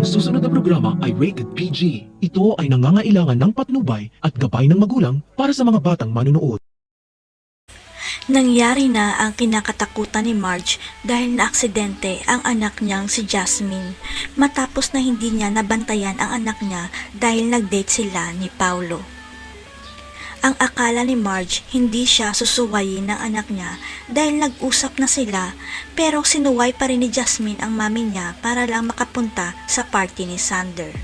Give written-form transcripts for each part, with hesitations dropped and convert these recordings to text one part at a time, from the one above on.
Ang susunod na programa ay rated PG. Ito ay nangangailangan ng patnubay at gabay ng magulang para sa mga batang manunood. Nangyari na ang kinakatakutan ni Marge dahil naaksidente ang anak niyang si Jasmine matapos na hindi niya nabantayan ang anak niya dahil nag-date sila ni Paulo. Ang akala ni Marge hindi siya susuwayin ng anak niya dahil nag-usap na sila, pero sinuway pa rin ni Jasmine ang mami niya para lang makapunta sa party ni Sander.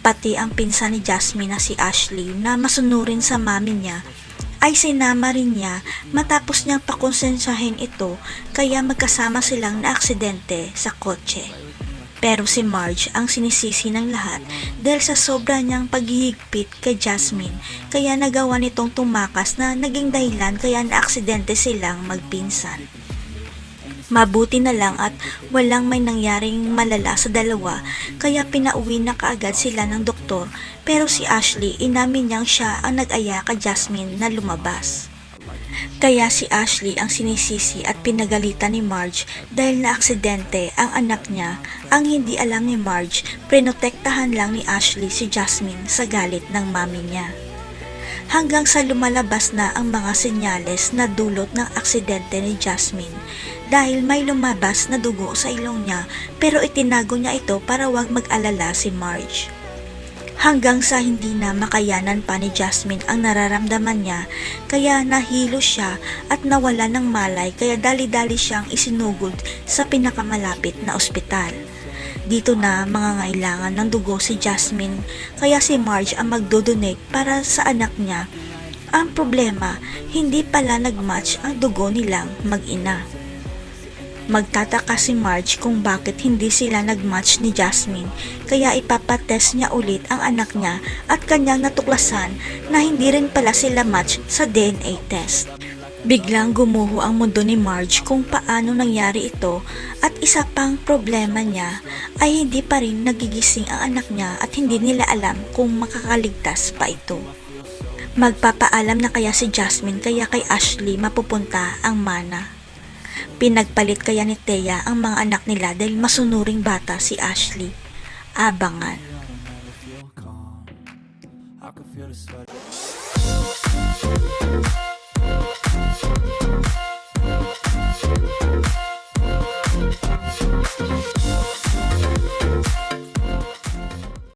Pati ang pinsan ni Jasmine na si Ashley na masunurin sa mami niya ay sinama rin niya matapos niyang pakonsensahin ito, kaya magkasama silang naaksidente sa kotse. Pero si Marge ang sinisisi ng lahat dahil sa sobra niyang paghihigpit kay Jasmine, kaya nagawa nitong tumakas na naging dahilan kaya naaksidente silang magpinsan. Mabuti na lang at walang may nangyaring malala sa dalawa, kaya pinauwi na kaagad sila ng doktor, pero si Ashley inamin niyang siya ang nag-aya kay Jasmine na lumabas. Kaya si Ashley ang sinisisi at pinagalitan ni Marge dahil naaksidente ang anak niya. Ang hindi alam ni Marge, prinotektahan lang ni Ashley si Jasmine sa galit ng mami niya. Hanggang sa lumalabas na ang mga senyales na dulot ng aksidente ni Jasmine dahil may lumabas na dugo sa ilong niya, pero itinago niya ito para wag mag-alala si Marge. Hanggang sa hindi na makayanan pa ni Jasmine ang nararamdaman niya, kaya nahilo siya at nawala ng malay, kaya dali-dali siyang isinugod sa pinakamalapit na ospital. Dito na mangangailangan ng dugo si Jasmine, kaya si Marge ang magdodonate para sa anak niya. Ang problema, hindi pala nagmatch ang dugo nilang mag-ina. Magtataka si Marge kung bakit hindi sila nagmatch ni Jasmine, kaya ipapatest niya ulit ang anak niya at kanyang natuklasan na hindi rin pala sila match sa DNA test. Biglang gumuho ang mundo ni Marge kung paano nangyari ito, at isa pang problema niya ay hindi pa rin nagigising ang anak niya at hindi nila alam kung makakaligtas pa ito. Magpapaalam na kaya si Jasmine, kaya kay Ashley mapupunta ang mana. Pinagpalit kaya ni Thea ang mga anak nila dahil masunuring bata si Ashley. Abangan.